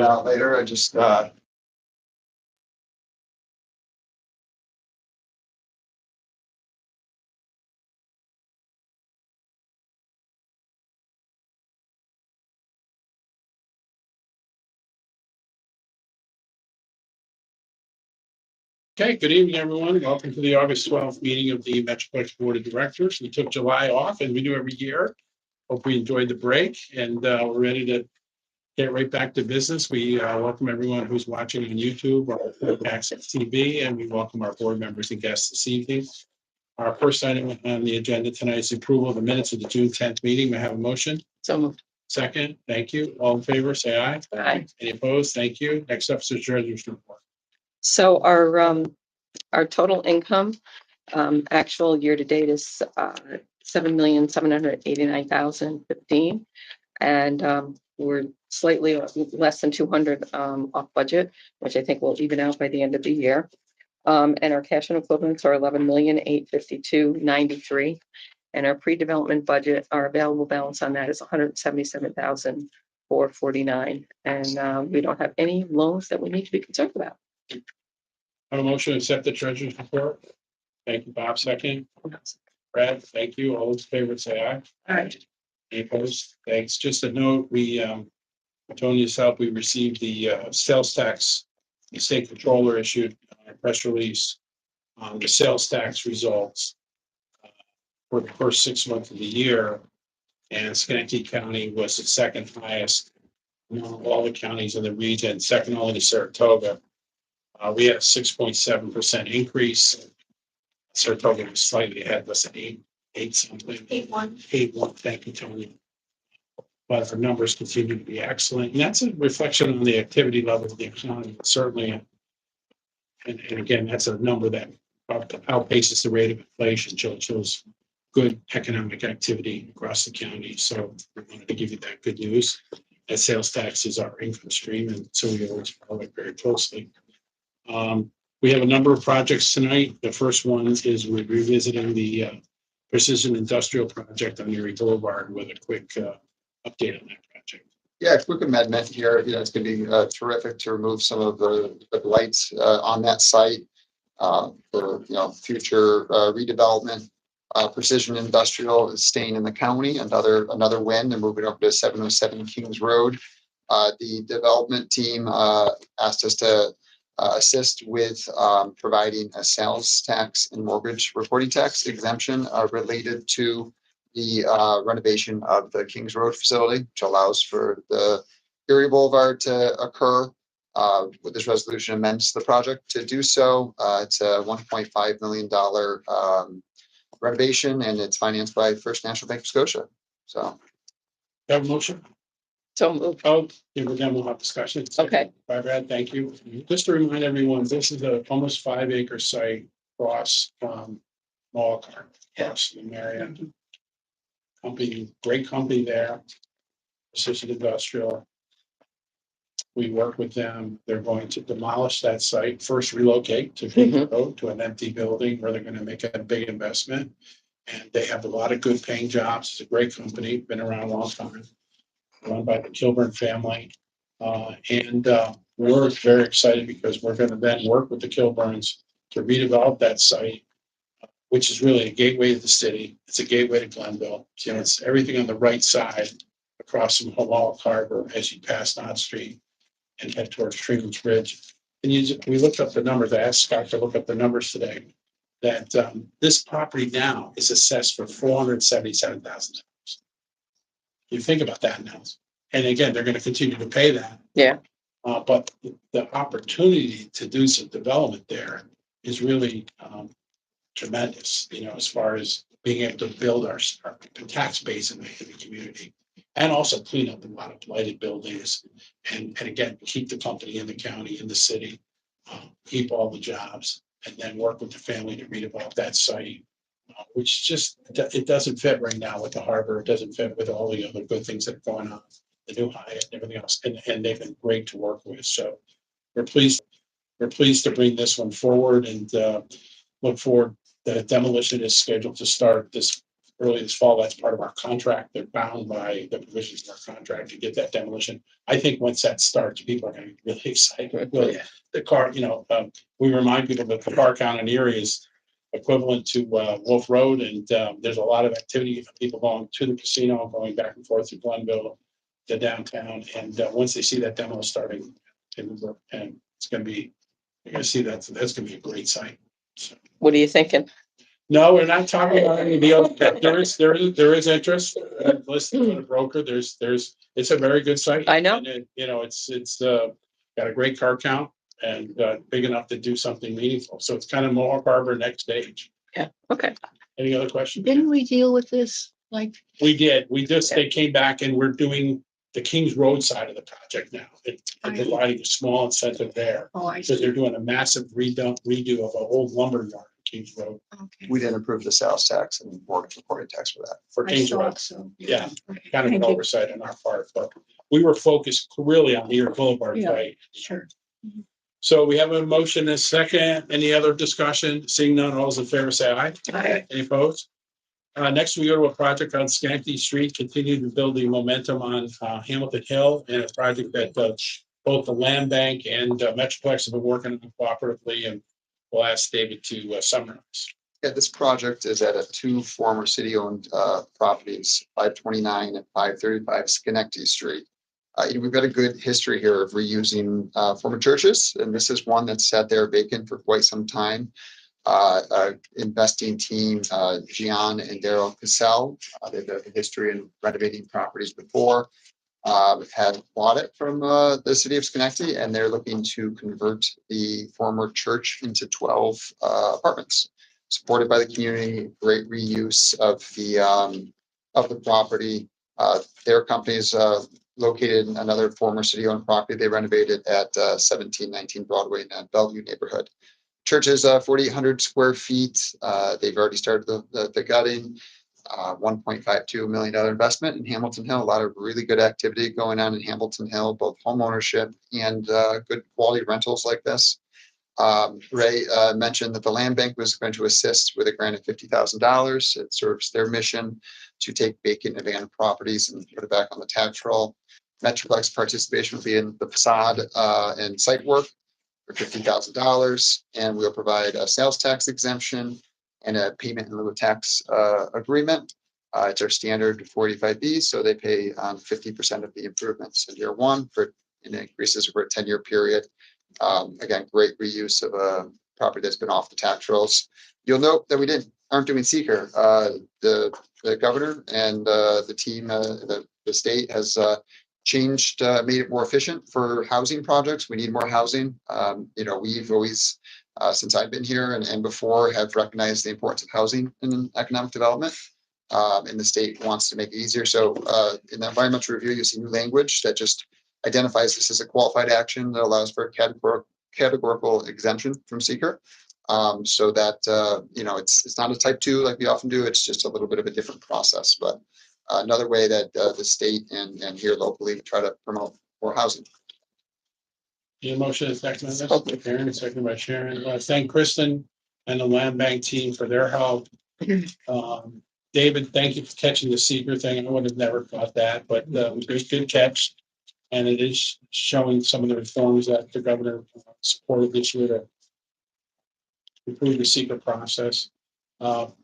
it out later. I just, Okay, good evening, everyone. Welcome to the August 12th meeting of the Metroplex Board of Directors. We took July off, as we do every year. Hope we enjoyed the break, and we're ready to get right back to business. We welcome everyone who's watching on YouTube or Access TV, and we welcome our board members and guests this evening. Our first item on the agenda tonight is approval of the minutes of the June 10th meeting. May I have a motion? So moved. Second, thank you. All in favor, say aye. Aye. Any opposed? Thank you. Next up is the treasurer's report. So our total income, actual year to date is $7,789,015, and we're slightly less than 200 off budget, which I think will even out by the end of the year. And our cash and equivalents are 11,852,93, and our pre-development budget, our available balance on that is 177,449, and we don't have any loans that we need to be concerned about. I have a motion to accept the treasurer's report. Thank you, Bob. Second. Brad, thank you. All those in favor say aye. Aye. Any opposed? Thanks. Just a note, we, Tony's help, we received the sales tax. The state controller issued a press release on the sales tax results for the first 6 months of the year. And Schenectady County was the second highest among all the counties in the region, second only to Saratoga. We had a 6.7% increase. Saratoga was slightly ahead, was it eight something? 8.1. Thank you, Tony. But our numbers continue to be excellent. And that's a reflection on the activity level of the economy, certainly. And again, that's a number that outpaces the rate of inflation, shows good economic activity across the county. So we wanted to give you that good news. That sales tax is our income stream, and so we always follow it very closely. We have a number of projects tonight. The first one is we're revisiting the Precision Industrial Project on Erie Boulevard with a quick update on that project. yeah, quick amendment here. It's going to be terrific to remove some of the lights on that site for future redevelopment. Precision Industrial is staying in the county. Another win, and moving over to 707 Kings Road. The development team asked us to assist with providing a sales tax and mortgage reporting tax exemption related to the renovation of the Kings Road facility, which allows for the Erie Boulevard to occur. With this resolution amends the project to do so. It's a $1.5 million renovation, and it's financed by First National Bank of Scotia. So, Have a motion? So moved. Oh, yeah, then we'll have discussion. Okay. Bye, Brad. Thank you. Just to remind everyone, this is a almost 5-acre site across from Mall across the Marion. Company, great company there. Precision Industrial. We work with them. They're going to demolish that site, first relocate to Kings Road to an empty building where they're going to make a big investment. And they have a lot of good paying jobs. It's a great company, been around a long time. Run by the Kilburn family. And we're very excited because we're going to then work with the Kilburns to redevelop that site, which is really a gateway to the city. It's a gateway to Glenville. It's everything on the right side across from Hawalk Harbor as you pass Knott Street and head towards Freeman's Bridge. And we looked up the numbers. I asked Scott to look up the numbers today. That this property now is assessed for $477,000. You think about that now. And again, they're going to continue to pay that. Yeah. But the opportunity to do some development there is really tremendous, as far as being able to build our tax base in the community, and also clean up a lot of blighted buildings, and again, keep the company in the county, in the city, keep all the jobs, and then work with the family to redevelop that site. Which just, it doesn't fit right now with the harbor. It doesn't fit with all the other good things that are going on, the new Hyatt and everything else. And they've been great to work with. So we're pleased to bring this one forward, and look forward. The demolition is scheduled to start this early this fall. That's part of our contract. They're bound by the provisions of our contract to get that demolition. I think once that starts, people are gonna be really excited. Really, the car, we remind people that the car count in Erie is equivalent to Wolf Road, and there's a lot of activity for people going to the casino, going back and forth to Glenville, to downtown, and once they see that demo starting, and it's gonna be, you're gonna see that's gonna be a great site. So, What are you thinking? no, we're not talking about any deal. There is interest. Listed with a broker. It's a very good site. I know. And it's got a great car count and big enough to do something meaningful. So it's kind of Mohawk Harbor next stage. Yeah, okay. Any other questions? Didn't we deal with this? Like, We did. They came back and we're doing the Kings Road side of the project now. They're providing a small incentive there. oh, I Because see. they're doing a massive redo of an old lumber yard in Kings Road Okay. We didn't approve the sales tax and mortgage reporting tax for that. for I Kings Road. thought so. Yeah. Okay. Kind of an Thank you. oversight on our part, but we were focused really on the Erie Boulevard Yeah. site. Sure. So we have a motion and a second. Any other discussion? Seeing none, all those in favor say aye. Aye. Any opposed? Next, we go to a project on Schenectady Street, continue to build the momentum on Hamilton Hill, and a project that both the Land Bank and Metroplex have been working on cooperatively, and we'll ask David to summarize. Yeah, this project is at two former city-owned properties, 529 and 535 Schenectady Street. We've got a good history here of reusing former churches, and this is one that's sat there vacant for quite some time. Investing team, Gian and Daryl Cassell, they've got a history in renovating properties before. Had bought it from the city of Schenectady, and they're looking to convert the former church into 12 apartments, supported by the community. Great reuse of the property. Their company is located in another former city-owned property they renovated at 1719 Broadway in that Bellevue neighborhood. Church is 4,800 square feet. They've already started the gutting. $1.52 million investment in Hamilton Hill. A lot of really good activity going on in Hamilton Hill, both home ownership and good quality rentals like this. Ray mentioned that the Land Bank was going to assist with a grant of $50,000. It serves their mission to take vacant and abandoned properties and put it back on the tax roll. Metroplex participation will be in the facade and site work for $50,000, and we'll provide a sales tax exemption and a payment in lieu of tax agreement. It's our standard 45B, so they pay 50% of the improvements in year one and increases over a 10-year period. Again, great reuse of a property that's been off the tax rolls. You'll note that we aren't doing seeker. The governor and the team, the state has changed, made it more efficient for housing projects. We need more housing. We've always, since I've been here and before, have recognized the importance of housing in economic development. And the state wants to make it easier. So in the environmental review, you see new language that just identifies this as a qualified action that allows for a categorical exemption from seeker. So that it's not a type 2 like we often do. It's just a little bit of a different process, but another way that the state and here locally try to promote more housing. The motion is second on this. Karen, second by Sharon. I want to thank Kristen and the Land Bank team for their help. David, thank you for catching the seeker thing. I would have never thought that, but it was a good catch. And it is showing some of the reforms that the governor supported this year to improve the seeker process.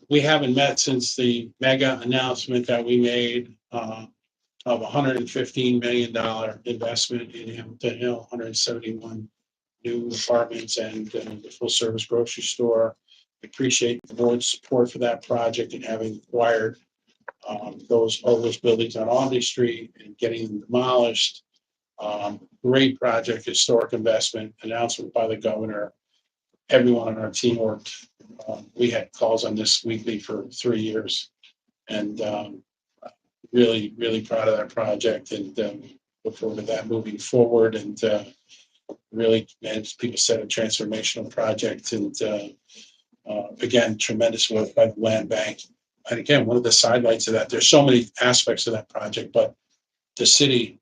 We haven't met since the mega announcement that we made of $115 million investment in Hamilton Hill, 171 new apartments and the full service grocery store. I appreciate the board's support for that project and having acquired all those buildings on Audley Street and getting them demolished. Great project, historic investment, announcement by the governor. Everyone on our team worked. We had calls on this weekly for 3 years, and really, really proud of that project, and look forward to that moving forward. And really, as people said, a transformational project, and again, tremendous work by the Land Bank. And again, one of the sidelights of that, there's so many aspects of that project, but the city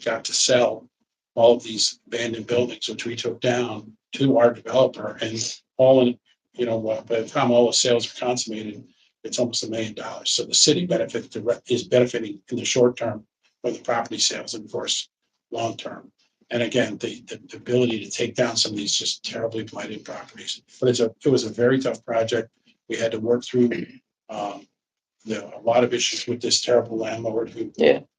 got to sell all of these abandoned buildings, which we took down, to our developer, and all in, by the time all the sales are consummated, it's almost $1 million. So the city is benefiting in the short term from the property sales and of course, long term. And again, the ability to take down some of these just terribly blighted properties. But it was a very tough project. We had to work through a lot of issues with this terrible landlord who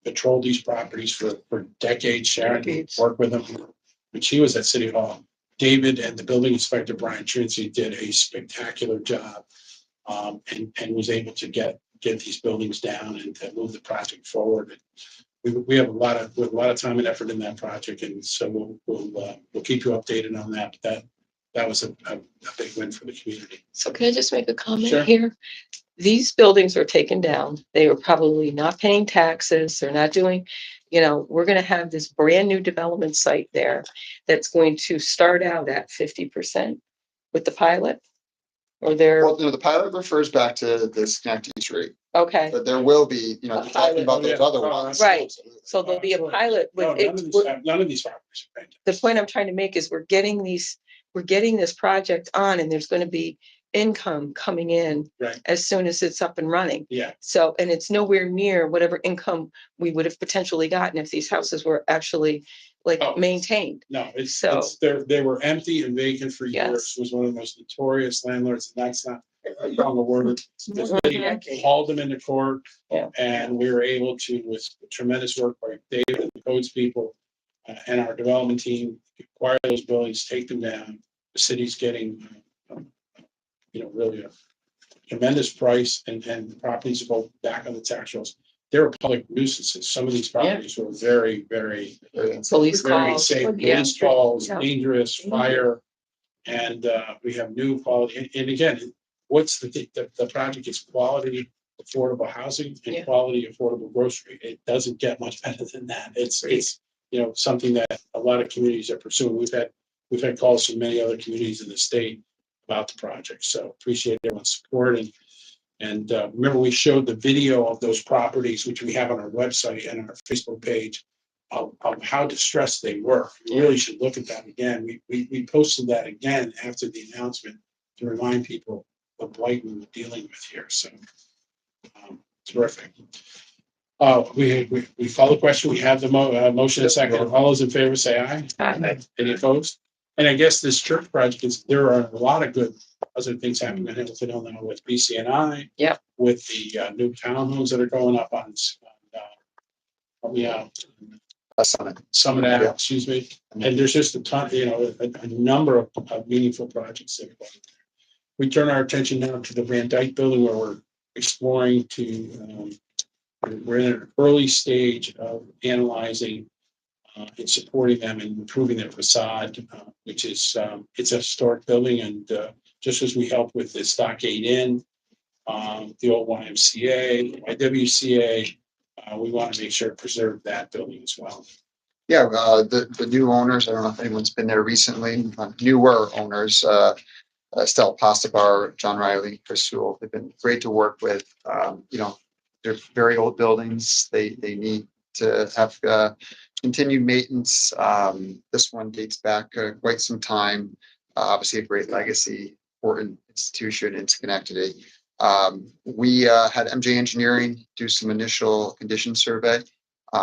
patrolled these properties for decades. Sharon worked with him when she was at City Hall. David and the building inspector, Brian Trincy, did a spectacular job and was able to get these buildings down and to move the project forward. We have a lot of time and effort in that project, and so we'll keep you updated on that. But that was a big win for the community. So can I just make a comment Sure. here? These buildings were taken down. They were probably not paying taxes. They're not doing, we're going to have this brand new development site there that's going to start out at 50% with the pilot. Or they're, Well, the pilot refers back to the Schenectady Street, okay, but there will be, A talking pilot. about those other Oh, ones. right. So there'll be a pilot No, with it. none of these properties are paid. The point I'm trying to make is we're getting this project on and there's going to be income coming in Right. as soon as it's up and running. Yeah. So, and it's nowhere near whatever income we would have potentially gotten if these houses were actually maintained. No, So- they were empty and vacant for years. Yes. It was one of the most notorious landlords, and that's not wrong word. The city hauled them into court. Yeah. And we were able to, with tremendous work by David and the codes people and our development team, acquire those buildings, take them down. The city's getting, really a tremendous price, and the properties go back on the tax rolls. There were public nuisances. Some of these properties were very, very, Police very calls. safe. Yeah. Police calls, Yeah. dangerous, fire. And we have new quality. And again, what's the project is quality, affordable housing and Yeah. quality, affordable grocery. It doesn't get much better than that. It's something that a lot of communities are pursuing. We've had calls from many other communities in the state about the project. So appreciate everyone's support. And remember, we showed the video of those properties, which we have on our website and on our Facebook page, of how distressed they were. You really should look at that again. We posted that again after the announcement to remind people the blight we were dealing with here. So terrific. We follow the question. We have the motion a second. All those in favor say aye. Aye. Any opposed? And I guess this church project there are a lot of good other things happening in Hamilton Hill now with BCNI. Yep. With the new townhomes that are going up on Summit Ave, Yeah. excuse me. And there's just a ton, a number of meaningful projects that are going on. We turn our attention now to the Van Dyke building where we're exploring we're in an early stage of analyzing and supporting them and improving their facade, which is, it's a historic building. And just as we help with the Stockade Inn, the old YMCA, YWCA, we want to make sure to preserve that building as well. Yeah, the new owners, I don't know if anyone's been there recently, newer owners, Estelle Pastabar, John Riley, Chris Sewell, they've been great to work with. They're very old buildings. They need to have continued maintenance. This one dates back quite some time. Obviously a great legacy, important institution in Schenectady. We had MJ Engineering do some initial condition survey. We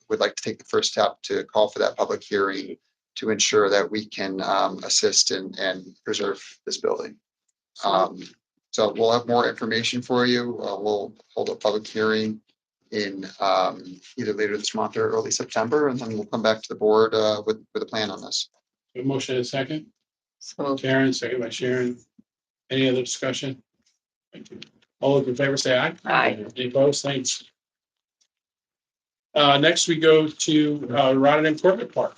would like to take the first step to call for that public hearing to ensure that we can assist and preserve this building. So we'll have more information for you. We'll hold a public hearing in either later this month or early September, and then we'll come back to the board with a plan on this. A motion and a second. So Karen, second by Sharon. Any other discussion? Thank you. All those in favor say aye. Aye. Any opposed? Thanks. Next we go to Rotterdam Corporate Park.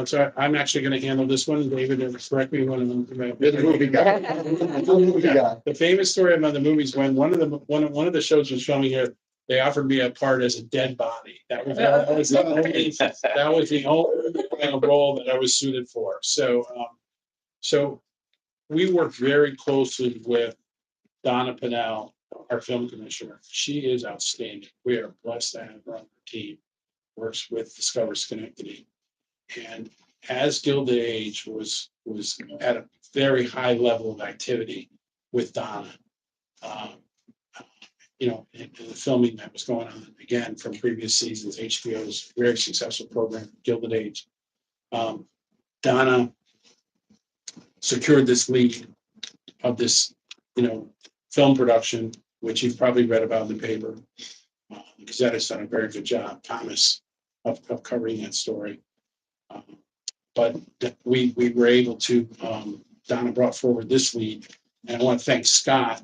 So I'm actually going to handle this one. David, correct me when I'm. You're the movie guy. You're the movie guy. The famous story about the movies when one of the shows was showing here, they offered me a part as a dead body. That was the only role that I was suited for. So we worked very closely with Donna Pennell, our film commissioner. She is outstanding. We are blessed to have her on our team. Works with Discover Schenectady. And as Gilded Age was at a very high level of activity, with Donna. Um, in the filming that was going on again from previous seasons, HBO's very successful program, Gilded Age. Donna secured this lead of this, film production, which you've probably read about in the paper. Gazette has done a very good job, Thomas, of covering that story. But we were able to, Donna brought forward this lead, and I want to thank Scott,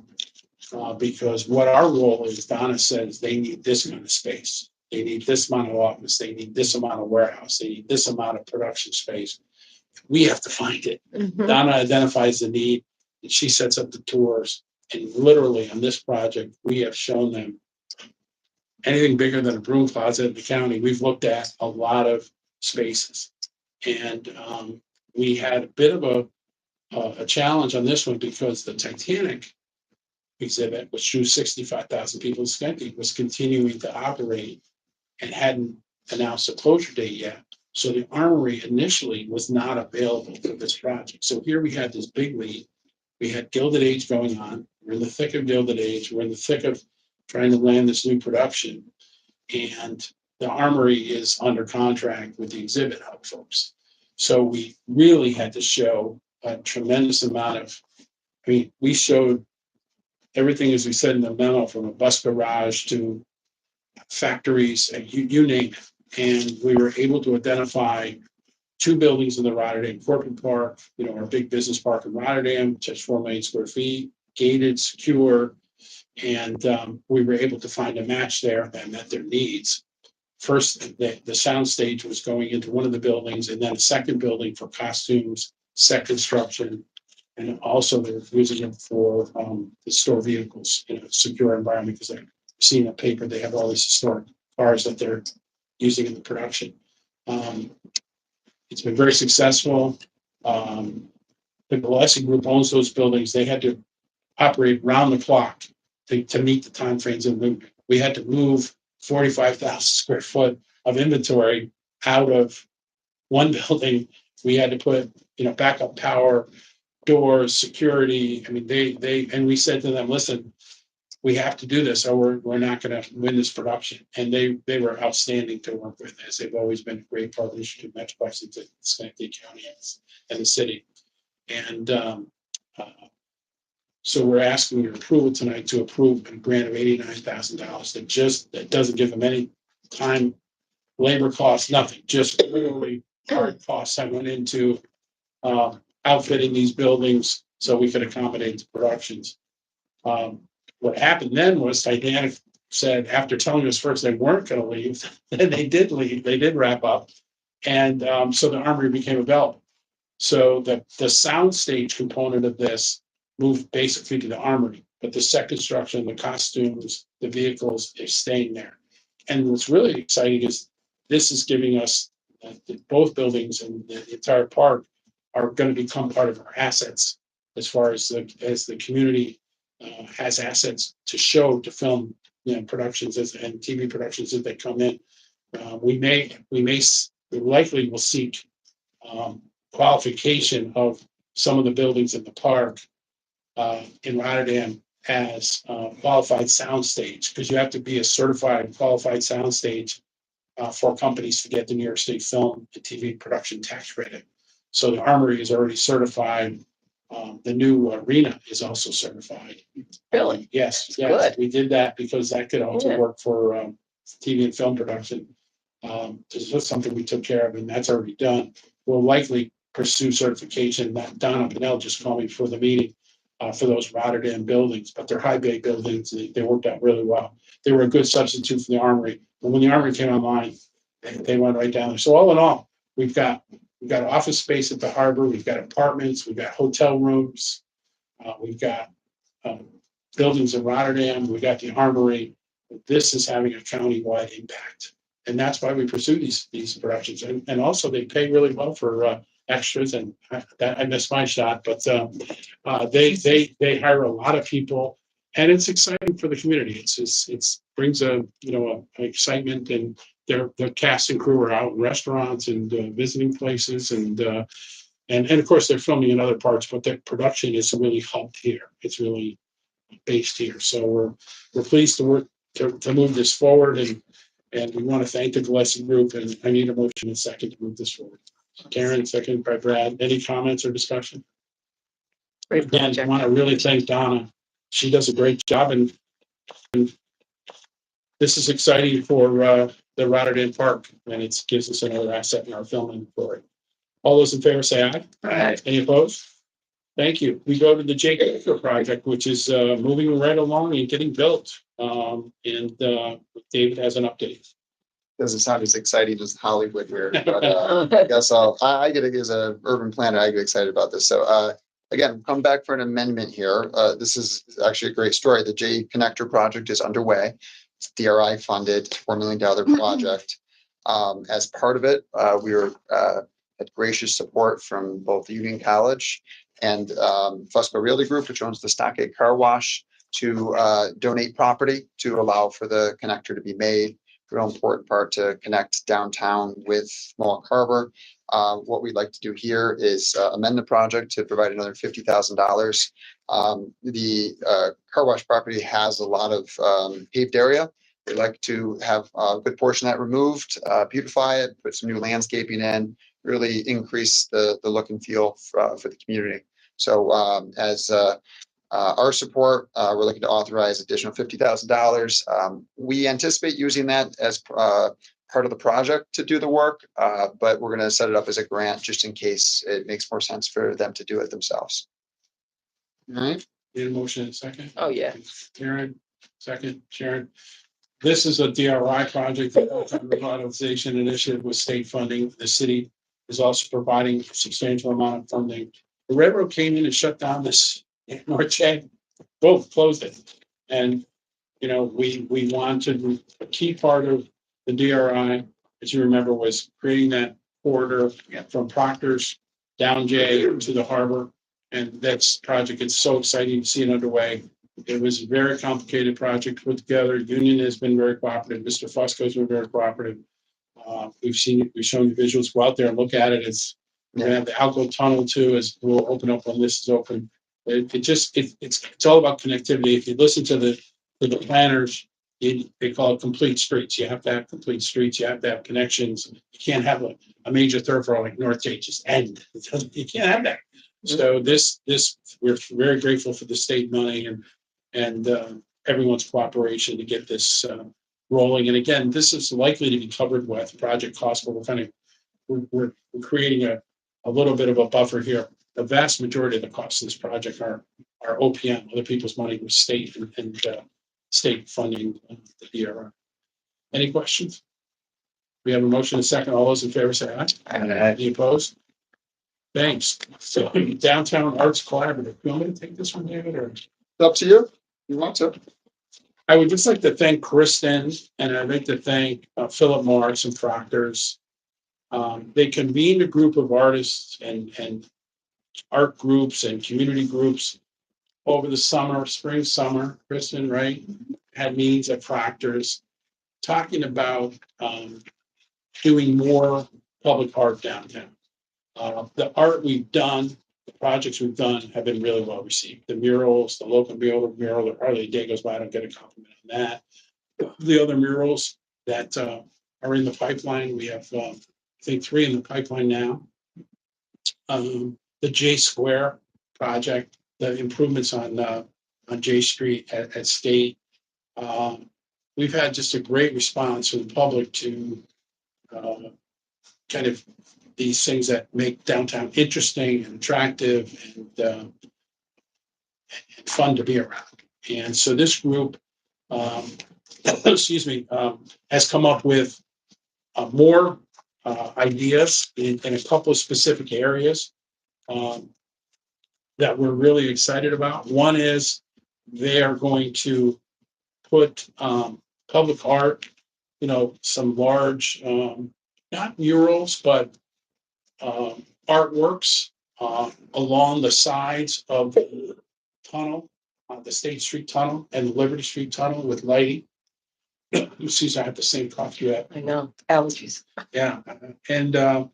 because what our role is, Donna says they need this kind of space. They need this amount of office, they need this amount of warehouse, they need this amount of production space. We have to find it. Mhm. Donna identifies the need, and she sets up the tours. And literally on this project, we have shown them anything bigger than a broom closet in the county. We've looked at a lot of spaces. And we had a bit of a challenge on this one because the Titanic exhibit, which drew 65,000 people, was continuing to operate and hadn't announced a closure date yet. So the Armory initially was not available for this project. So here we had this big lead. We had Gilded Age going on. We're in the thick of Gilded Age. We're in the thick of trying to land this new production. And the Armory is under contract with the exhibit hub folks. So we really had to show a tremendous amount of, we showed everything, as we said in the memo, from a bus garage to factories, and you name it. And we were able to identify 2 buildings in the Rotterdam Corporate Park, our big business park in Rotterdam, which has 4 million square feet, gated, secure. And we were able to find a match there that met their needs. First, the sound stage was going into one of the buildings, and then a second building for costumes, set construction, and also they're using it for the store vehicles in a secure environment, because I've seen a paper, they have all these historic cars that they're using in the production. It's been very successful. The Gillespie Group owns those buildings. They had to operate round the clock to meet the timeframes of movement. We had to move 45,000 square foot of inventory out of one building. We had to put, backup power, doors, security. And we said to them, listen, we have to do this or we're not going to win this production. And they were outstanding to work with, as they've always been a great partnership to Metroplex and to Schenectady County and the city. And so we're asking your approval tonight to approve a grant of $89,000 that doesn't give them any time, labor costs, nothing, just literally hard costs that went into outfitting these buildings so we could accommodate the productions. What happened then was Titanic said, after telling us first they weren't going to leave, then they did leave, they did wrap up. And so the Armory became available. So the soundstage component of this moved basically to the Armory, but the set construction, the costumes, the vehicles, they're staying there. And what's really exciting is this is giving us both buildings and the entire park are going to become part of our assets as far as the community has assets to show, to film, productions and TV productions as they come in. We likely will seek qualification of some of the buildings in the park in Rotterdam as qualified soundstage, because you have to be a certified qualified soundstage for companies to get the New York State Film and TV Production Tax Credit. So the Armory is already certified. The new arena is also certified. Really? Yes. Good. We did that because that could also Yeah. work for TV and film production. This was something we took care of, and that's already done. We'll likely pursue certification. That Donna Pinnell just called me for the meeting for those Rotterdam buildings, but they're high bay buildings. They worked out really well. They were a good substitute for the Armory. But when the Armory came online, they went right down there. So all in all, we've got office space at the harbor. We've got apartments. We've got hotel rooms. We've got buildings in Rotterdam. We've got the Armory. This is having a county-wide impact. And that's why we pursue these productions. And also they pay really well for extras. And I missed my shot, but they hire a lot of people, and it's exciting for the community. It's brings an excitement, and their cast and crew are out in restaurants and visiting places, and And of course, they're filming in other parts, but the production is really hubbed here. It's really based here. So we're pleased to work to move this forward, and we want to thank the Gillespie Group, and I need a motion and second to move this forward. Karen, second by Brad. Any comments or discussion? Great Again, I project. want to really thank Donna. She does a great job, and this is exciting for the Rotterdam Park, and it gives us another asset in our film inventory. All those in favor say aye. Aye. Any opposed? Thank you. We go to the Jake Acre project, which is moving right along and getting built. And David has an update. Doesn't sound as exciting as Hollywood here, but I guess I get as a urban planner, I get excited about this. So again, come back for an amendment here. This is actually a great story. The J Connector project is underway. It's DRI funded, $4 million project. As part of it, we were had gracious support from both Union College and Fusco Realty Group, which owns the Stockade Car Wash, to donate property to allow for the connector to be made. Real important part to connect downtown with Mohawk Harbor. What we'd like to do here is amend the project to provide another $50,000. The car wash property has a lot of paved area. We'd like to have a good portion of that removed, beautify it, put some new landscaping in, really increase the look and feel for the community. So as our support, we're looking to authorize additional $50,000. We anticipate using that as part of the project to do the work, but we're going to set it up as a grant just in case it makes more sense for them to do it themselves. All right. Need a motion in a second? Oh, yeah. Karen, second, Sharon. This is a DRI project, the revitalization initiative with state funding. The city is also providing a substantial amount of funding. The railroad came in and shut down this North Chain, both closed it. And, you know, we wanted, a key part of the DRI, as you remember, was creating that corridor from Proctor's down J to the harbor. And that's project, it's so exciting to see it underway. It was a very complicated project put together. Union has been very cooperative. Mr. Fusco has been very cooperative. We've shown you visuals. Go out there and look at it. We're gonna have the Alco Tunnel too, as we'll open up when this is open. It's all about connectivity. If you listen to the planners, they call it complete streets. You have to have complete streets. You have to have connections. You can't have a major thoroughfare like North J just end. You can't have that. So this we're very grateful for the state money and everyone's cooperation to get this rolling. And again, this is likely to be covered with project costs, but we're creating a little bit of a buffer here. The vast majority of the costs of this project are OPM, other people's money with state and state funding the DRI. Any questions? We have a motion and a second. All those in favor say aye. Any opposed? Thanks. So Downtown Arts Collaborative. You want me to take this one, David, or? It's up to you. You want to? I would just like to thank Kristen, and I'd like to thank Philip Morris and Proctor's. They convened a group of artists and art groups and community groups over the spring, summer. Kristen, right, had meetings at Proctor's talking about doing more public art downtown. The art we've done, the projects we've done have been really well received. The murals, the local mural, hardly a day goes by I don't get a compliment on that. The other murals that are in the pipeline, we have I think 3 in the pipeline now. The J Square project, the improvements on J Street at State. We've had just a great response from the public to kind of these things that make downtown interesting and attractive and fun to be around. And so this group, has come up with more ideas in a couple of specific areas that we're really excited about. One is they are going to put public art, some large, not murals, but artworks along the sides of the tunnel, the State Street Tunnel and the Liberty Street Tunnel with lighting. You see, I have the same cough you have. I know, allergies. Yeah, and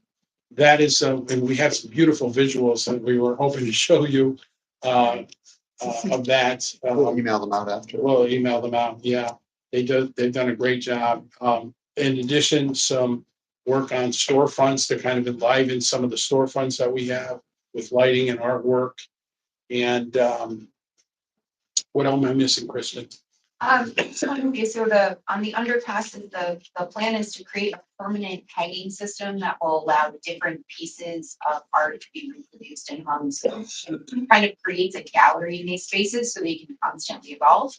that is, and we have some beautiful visuals that we were hoping to show you of that. We'll email them out after. We'll email them out. Yeah, they've done a great job. In addition, some work on storefronts to kind of enliven some of the storefronts that we have with lighting and artwork. And what am I missing, Kristen? Okay, so on the underpasses, the plan is to create a permanent tagging system that will allow different pieces of art to be reproduced and hung. So it kind of creates a gallery in these spaces so they can constantly evolve.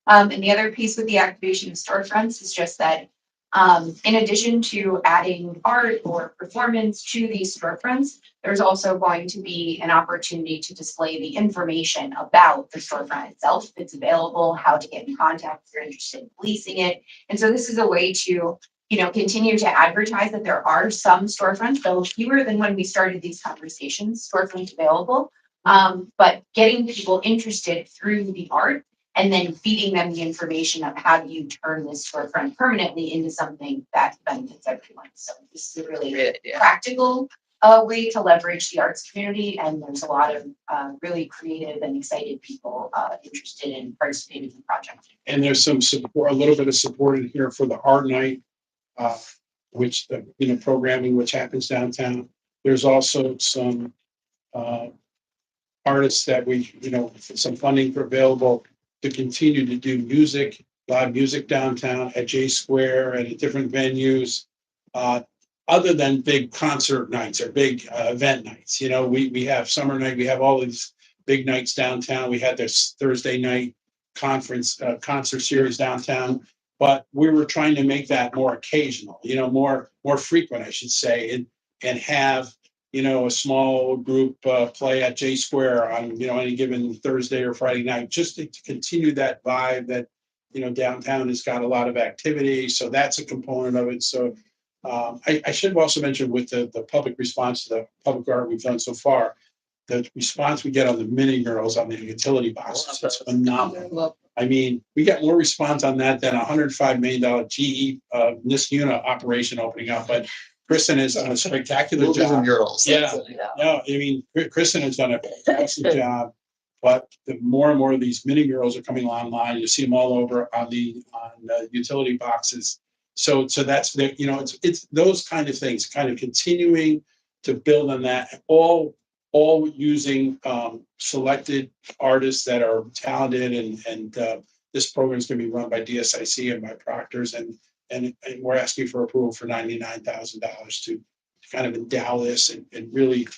And the other piece with the activation of storefronts is just that in addition to adding art or performance to these storefronts, there's also going to be an opportunity to display the information about the storefront itself. If it's available, how to get in contact if you're interested in leasing it. And so this is a way to, continue to advertise that there are some storefronts, though fewer than when we started these conversations, storefronts available. But getting people interested through the art and then feeding them the information of how do you turn this storefront permanently into something that benefits everyone. So this is a really practical way to leverage the arts community, and there's a lot of really creative and excited people interested in participating in the project. And there's some support, a little bit of support in here for the art night, which the programming which happens downtown. There's also some artists that some funding available to continue to do music, live music downtown at J Square and at different venues. Other than big concert nights or big event nights, we have summer night, we have all these big nights downtown. We had this Thursday night conference concert series downtown, but we were trying to make that more occasional, more frequent, I should say, and have a small group play at J Square on any given Thursday or Friday night, just to continue that vibe that downtown has got a lot of activity. So that's a component of it. So I should also mention with the public response to the public art we've done so far, the response we get on the mini murals on the utility boxes is phenomenal. I mean, we got more response on that than $105 million GE Niskuna operation opening up, but Kristen has done a spectacular job. Murals. Yeah, no, I mean, Kristen has done a fantastic job, but the more and more of these mini murals are coming online. You see them all over on the utility boxes. So that's it's those kind of things, kind of continuing to build on that, all using selected artists that are talented, and this program is going to be run by DSIC and by Proctors, and we're asking for approval for $99,000 to kind of endow this and really,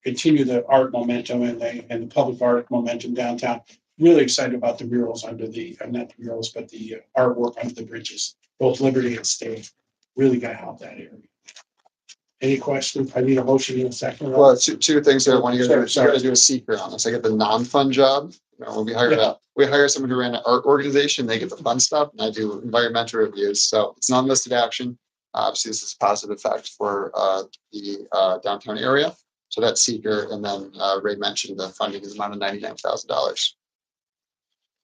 continue the art momentum and the public art momentum downtown. Really excited about the murals not the murals, but the artwork under the bridges, both Liberty and State. Really going to help that area. Any questions? I need a motion in a second. Well, two things there. One, you're Sure, going sorry. to do a secret on this. I get the non-fun job. When we hire someone who ran an art organization, they get the fun stuff, and I do environmental reviews. So it's non-listed action. Obviously, this is a positive effect for the downtown area. So that's seeker, and then Ray mentioned the funding is amount of $99,000.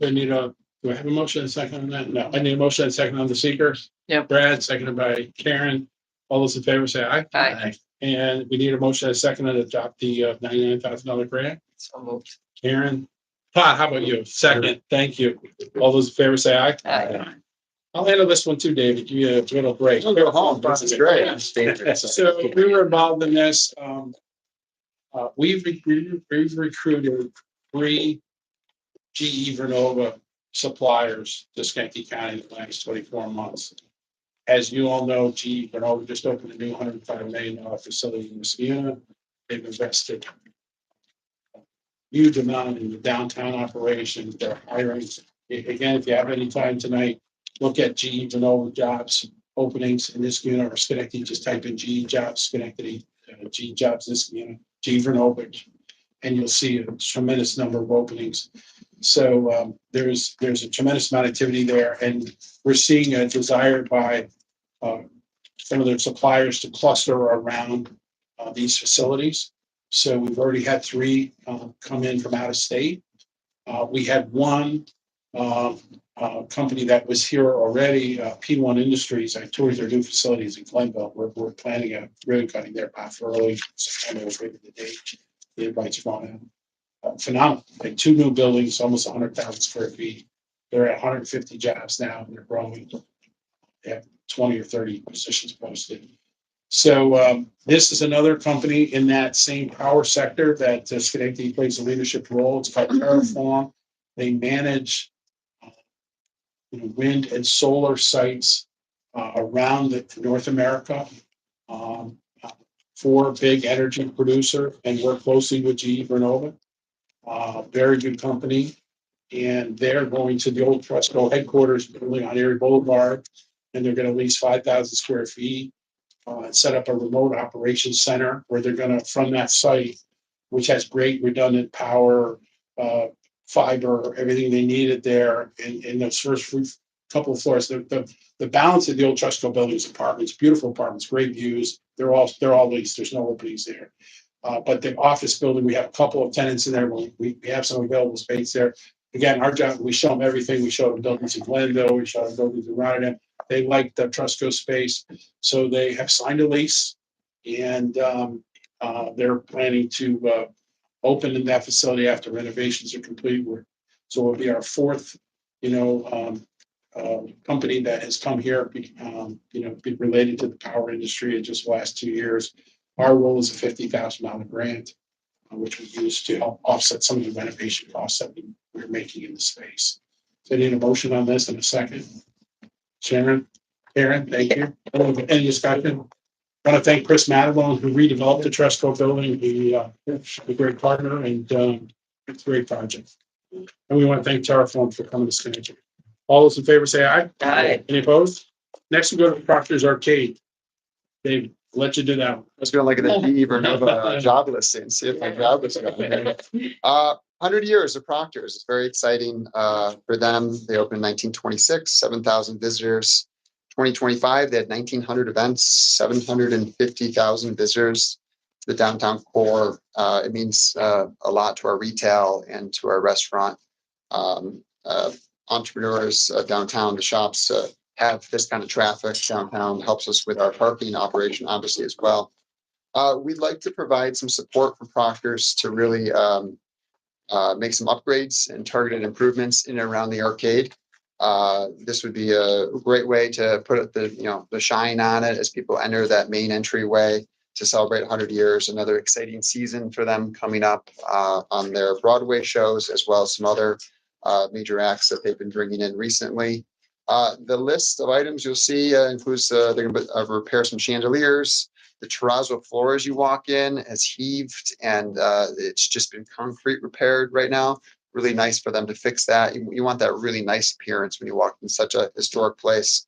Do I have a motion and a second on that? No, I need a motion and a second on the seekers. Yep. Brad, seconded by Karen. All those in favor say aye. Aye. And we need a motion and a second to adopt the $99,000 grant. So moved. Karen, Todd, how about you? Second, thank you. All those in favor say aye. Aye. I'll handle this one too, David. Give you a little break. I'll go home. This is great. So we were involved in this. We've recruited 3 GE Vernova suppliers to Skankey County in the last 24 months. As you all know, GE Vernova just opened a new $105 million facility in Niskuna. They've invested a huge amount in the downtown operations. They're hiring. Again, if you have any time tonight, look at GE Vernova jobs openings in Niskuna or Schenectady. Just type in GE jobs Schenectady, GE jobs Niskuna, GE Vernova, and you'll see a tremendous number of openings. So there's a tremendous amount of activity there, and we're seeing a desire by some of their suppliers to cluster around these facilities. So we've already had 3 come in from out of state. We had 1 company that was here already, P1 Industries. I toured their new facilities in Glenville. We're planning on really cutting their path for early September, was maybe the date. The invites gone in. Phenomenal, like 2 new buildings, almost 100,000 square feet. They're at 150 jobs now, and they're growing. They have 20 or 30 positions posted. So this is another company in that same power sector that Schenectady plays a leadership role. It's called Terraform. They manage wind and solar sites around North America for big energy producer, and work closely with GE Vernova. Very good company. And they're going to the old Trustco headquarters building on Erie Boulevard, and they're going to lease 5,000 square feet and set up a remote operations center where they're going to, from that site, which has great redundant power, fiber, everything they needed there in those first couple of floors. The balance of the old Trustco building is apartments, beautiful apartments, great views. They're all leased. There's no openings there. But the office building, we have a couple of tenants in there. We have some available space there. Again, our job, we show them everything. We show them buildings in Glendale. We show them buildings in Rotterdam. They like the Trustco space. So they have signed a lease, and they're planning to open in that facility after renovations are complete. So it'll be our fourth, company that has come here, be related to the power industry in just the last 2 years. Our role is a $50,000 grant, which we use to help offset some of the renovation costs that we're making in the space. So I need a motion on this in a second. Sharon, Karen, thank you. Any discussion? I want to thank Chris Madelone, who redeveloped the Trustco building. He's a great partner, and it's a great project. And we want to thank Terraform for coming to Schenectady. All those in favor say aye. Aye. Any opposed? Next, we go to Proctor's Arcade. Dave, let you do that one. I was going to look at the GE Vernova job listing, see if my job was going. 100 years of Proctor's. It's very exciting for them. They opened in 1926, 7,000 visitors. 2025, they had 1,900 events, 750,000 visitors to the downtown core. It means a lot to our retail and to our restaurant entrepreneurs downtown. The shops have this kind of traffic downtown, helps us with our parking operation, obviously, as well. We'd like to provide some support for Proctor's to really make some upgrades and targeted improvements in and around the arcade. This would be a great way to put the shine on it as people enter that main entryway to celebrate 100 years. Another exciting season for them coming up on their Broadway shows, as well as some other major acts that they've been bringing in recently. The list of items you'll see includes they're going to repair some chandeliers. The terrazzo floor as you walk in has heaved, and it's just been concrete repaired right now. Really nice for them to fix that. You want that really nice appearance when you walk in such a historic place.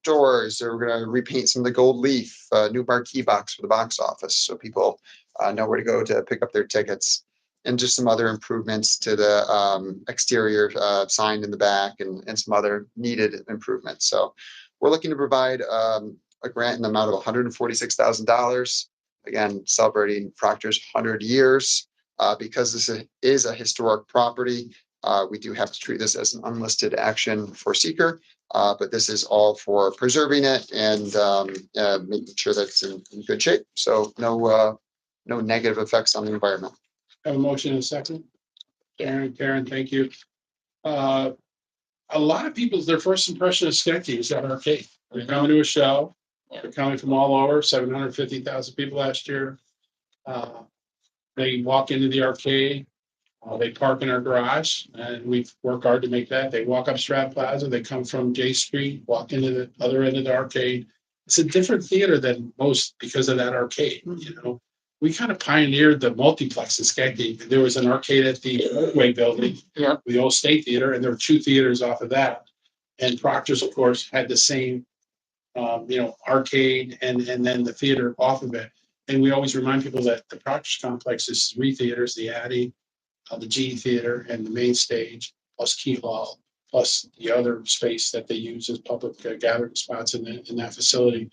Doors, they're going to repaint some of the gold leaf, new marquee box for the box office, so people know where to go to pick up their tickets, and just some other improvements to the exterior sign in the back, and some other needed improvements. So we're looking to provide a grant in the amount of $146,000. Again, celebrating Proctor's 100 years. Because this is a historic property, we do have to treat this as an unlisted action for seeker, but this is all for preserving it and making sure that it's in good shape. So no negative effects on the environment. Have a motion in a second. Karen, thank you. A lot of people's, their first impression of Schenectady is that arcade. They're coming to a show. They're coming from all over, 750,000 people last year. They walk into the arcade, they park in our garage, and we work hard to make that. They walk up Strat Plaza, they come from J Street, walk into the other end of the arcade. It's a different theater than most because of that arcade. We kind of pioneered the multiplex in Schenectady. There was an arcade at the Oakway building, the old State Theater, and there were 2 theaters off of that. And Proctor's, of course, had the same, arcade and then the theater off of it. And we always remind people that the Proctor's complex is 3 theaters: the Addy, the G Theater, and the main stage, plus Key Hall, plus the other space that they use as public gathering spots in that facility.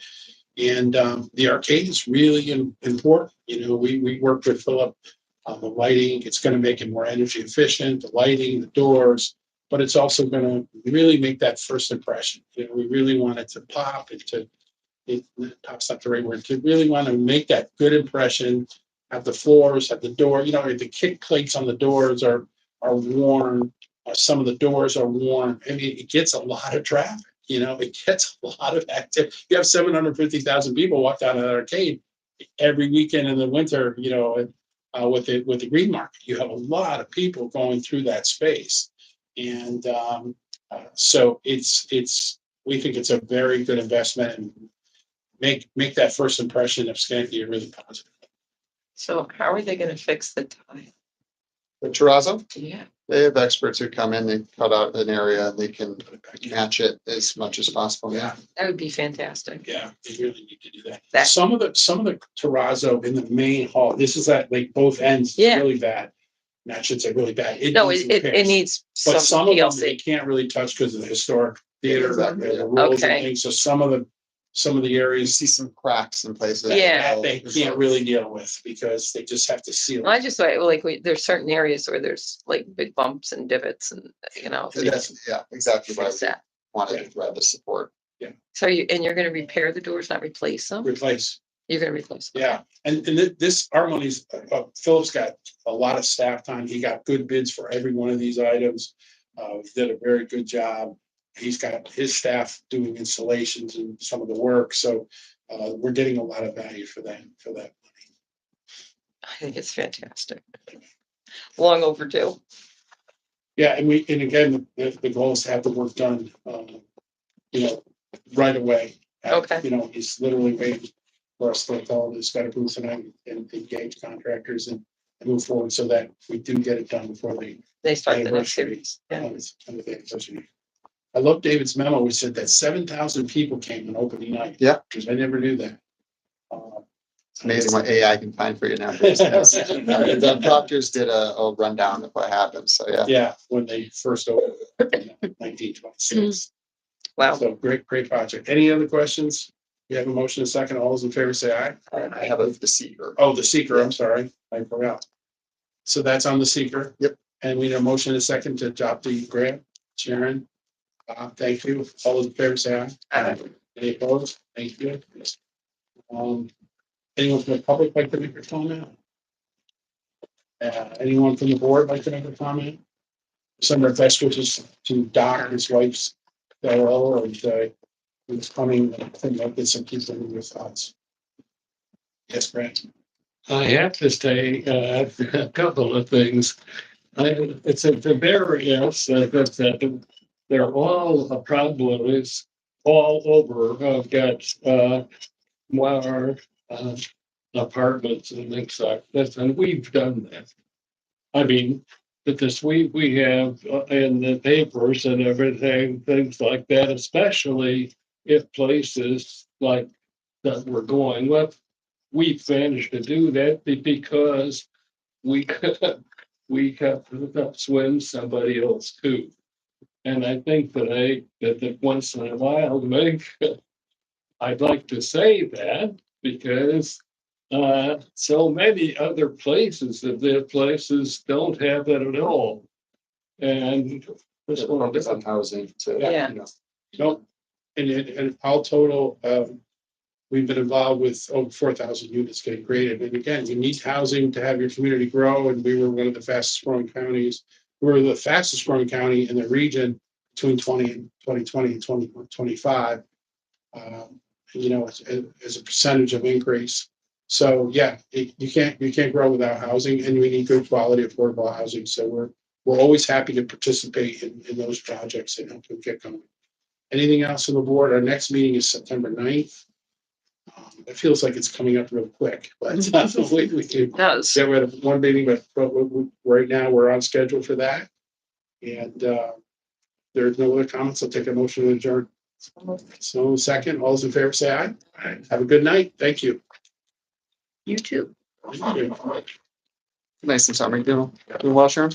And the arcade is really important. We worked with Philip on the lighting. It's going to make it more energy efficient. The lighting, the doors, but it's also gonna really make that first impression. You know, we really want it to pop and pop's not the right word, to really want to make that good impression. Have the floors, have the door, you know, the kick plates on the doors are worn. Some of the doors are worn. I mean, it gets a lot of traffic, you know, it gets a lot of activity. You have 750,000 people walk down an arcade every weekend in the winter, you know, with the green market. You have a lot of people going through that space. And so we think it's a very good investment and make that first impression of Skankey really positive. So how are they gonna fix the tie? The terrazzo, Yeah, they have experts who come in, they cut out an area and they can match it as much as possible. Yeah. that would be fantastic. Yeah, they really need to do that. That- Some of the terrazzo in the main hall, this is at like both ends, is Yeah. really bad. And I should say really bad. No, needs it repairs. needs But some some of them they TLC. can't really touch because of the historic theater, Exactly, the yeah. rules and Okay. things. So some of the You areas see some cracks in places. Yeah. that they can't really deal with because they just have to seal I it. just there's certain areas where there's like big bumps and divots and, you know. That's, yeah, exactly why Fix we that. wanted to provide the support. So you're gonna repair the doors, not replace them? Replace. You're gonna replace them? Yeah, and this, our money's, Philip's got a lot of staff time. He got good bids for every one of these items. Did a very good job. He's got his staff doing installations and some of the work, so we're getting a lot of value for that money. I think it's fantastic. Long overdue. Yeah, and again, the goal is to have the work done, you know, right away. Okay. You know, he's literally waiting for us to tell him he's got to move tonight and engage contractors and move forward so that we do get it done before They start the next anniversary. series. Yeah. September the anniversary. I love David's memo. We said that 7,000 people came on opening night. Yeah. Because I never knew that. It's amazing what AI can find for you now. The doctors did a rundown of what happened. So yeah. Yeah, when they first opened, 1926. Wow. So great project. Any other questions? We have a motion, a second. All those in favor say aye. I have the seeker. Oh, the seeker, I'm sorry, I forgot. So that's on the seeker. Yep. And we need a motion, a second to adopt the grant. Sharon, thank you. All those in favor say aye. Aye. Any opposed? Thank you. Anyone from the public like to make a comment? Anyone from the board like to make a comment? Send our best wishes to Doc and his wife's farewell, and it's coming. I think I'll get some people in your thoughts. Yes, Brent. I have to say a couple of things. It's a various that they're all a problem. Is all over. I've got more apartments and things like this, and we've done that. I mean, but this we have in the papers and everything, things like that, especially if places like that we're going with. We've managed to do that because we got to swim somebody else too. And I think that once in a while, I'd like to say that because so many other places don't have that at all. And this one Focus on housing to, Yeah. you know. No, and all total, we've been involved with over 4,000 units getting created. And again, you need housing to have your community grow. And we were one of the fastest growing counties. We were the fastest growing county in the region between 2020 and 2025. You know, as a percentage of increase. So yeah, you can't grow without housing, and we need good quality affordable housing. So we're always happy to participate in those projects and help them get going. Anything else on the board? Our next meeting is September 9th. It feels like it's coming up real quick, but we can Does. get rid of one meeting, but right now we're on schedule for that. And there's no other comments. I'll take a motion to adjourn. So second, all those in favor say aye. Aye. Have a good night. Thank you. You too. Thank you. Nice and summer, doing well, Sharon?